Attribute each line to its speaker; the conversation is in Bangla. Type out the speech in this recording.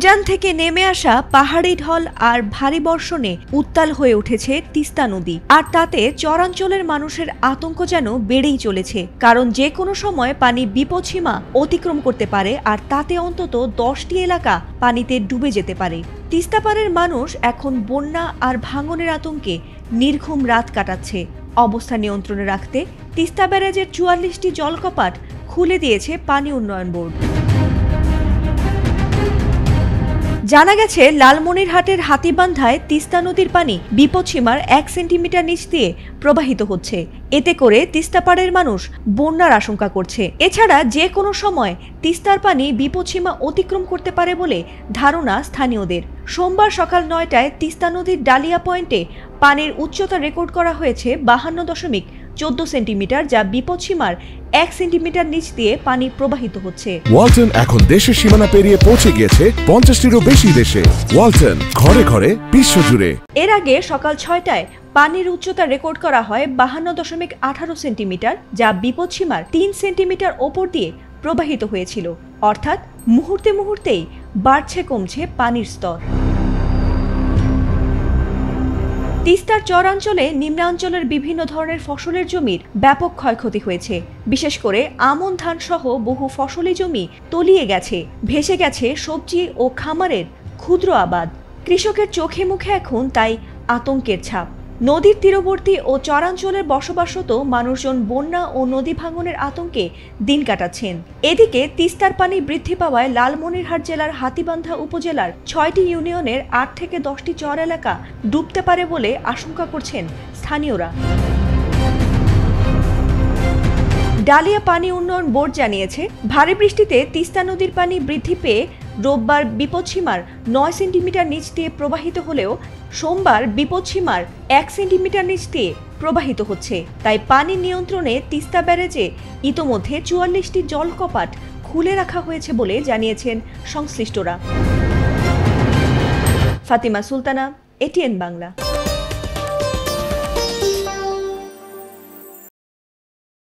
Speaker 1: উজান থেকে নেমে আসা পাহাড়ি ঢল আর ভারী বর্ষণে উত্তাল হয়ে উঠেছে তিস্তা নদী। আর তাতে চরাঞ্চলের মানুষের আতঙ্ক যেন বেড়েই চলেছে, কারণ যে কোনো সময় পানি বিপদসীমা অতিক্রম করতে পারে আর তাতে অন্তত 10টি এলাকা পানিতে ডুবে যেতে পারে। তিস্তাপাড়ের মানুষ এখন বন্যা আর ভাঙনের আতঙ্কে নির্ঘুম রাত কাটাচ্ছে। অবস্থা নিয়ন্ত্রণে রাখতে তিস্তা ব্যারাজের 44টি জলকপাট খুলে দিয়েছে পানি উন্নয়ন বোর্ড। জানা গেছে, লালমনিরহাটের হাতীবান্ধায় তিস্তা নদীর পানি বিপদসীমার 1 সেন্টিমিটার নিচ দিয়ে প্রবাহিত হচ্ছে। এতে করে তিস্তাপাড়ের মানুষ বন্যার আশঙ্কা করছে। এছাড়া যে কোনো সময় তিস্তার পানি বিপদসীমা অতিক্রম করতে পারে বলে ধারণা স্থানীয়দের। সোমবার সকাল 9টায় তিস্তা নদীর ডালিয়া পয়েন্টে পানির উচ্চতা রেকর্ড করা হয়েছে 52.14 সেন্টিমিটার, যা বিপদসীমার 1 সেন্টিমিটার নিচ দিয়ে পানি প্রবাহিত হচ্ছে।
Speaker 2: ওয়ালটন এখন দেশের সীমানা পেরিয়ে পৌঁছে গিয়েছে 50টিরও বেশি দেশে। ওয়ালটন, ঘরে ঘরে বিশ্বজুড়ে।
Speaker 1: এর আগে সকাল 6টায় পানির উচ্চতা রেকর্ড করা হয় 52.18 সেন্টিমিটার, যা বিপদসীমার 3 সেন্টিমিটার ওপর দিয়ে প্রবাহিত হয়েছিল। অর্থাৎ মুহূর্তে মুহূর্তেই বাড়ছে কমছে পানির স্তর। তিস্তার চরাঞ্চলে নিম্নাঞ্চলের বিভিন্ন ধরনের ফসলের জমির ব্যাপক ক্ষয়ক্ষতি হয়েছে। বিশেষ করে আমন ধান সহ বহু ফসলি জমি তলিয়ে গেছে, ভেসে গেছে সবজি ও খামারের ক্ষুদ্র আবাদ। কৃষকের চোখে মুখে এখন তাই আতঙ্কের ছাপ। নদীর তীরবর্তী ও চরাঞ্চলের বসবাসরত মানুষজন বন্যা ও নদী ভাঙনের আতঙ্কে দিন কাটাচ্ছেন। এদিকে তিস্তার পানি বৃদ্ধি পাওয়ায় লালমনিরহাট জেলার হাতীবান্ধা উপজেলার 6টি ইউনিয়নের 8 থেকে 10টি চর এলাকা ডুবতে পারে বলে আশঙ্কা করছেন স্থানীয়রা। ডালিয়া পানি উন্নয়ন বোর্ড জানিয়েছে, ভারী বৃষ্টিতে তিস্তা নদীর পানি বৃদ্ধি পেয়ে রোববার বিপদসীমার 9 সেন্টিমিটার নিচ দিয়ে প্রবাহিত হলেও সোমবার বিপদসীমার 1 সেন্টিমিটার নিচ দিয়ে প্রবাহিত হচ্ছে। তাই পানি নিয়ন্ত্রণে তিস্তা ব্যারেজে ইতোমধ্যে 44টি জলকপাট খুলে রাখা হয়েছে বলে জানিয়েছেন সংশ্লিষ্টরা। ফাতিমা সুলতানা, এটিএন বাংলা।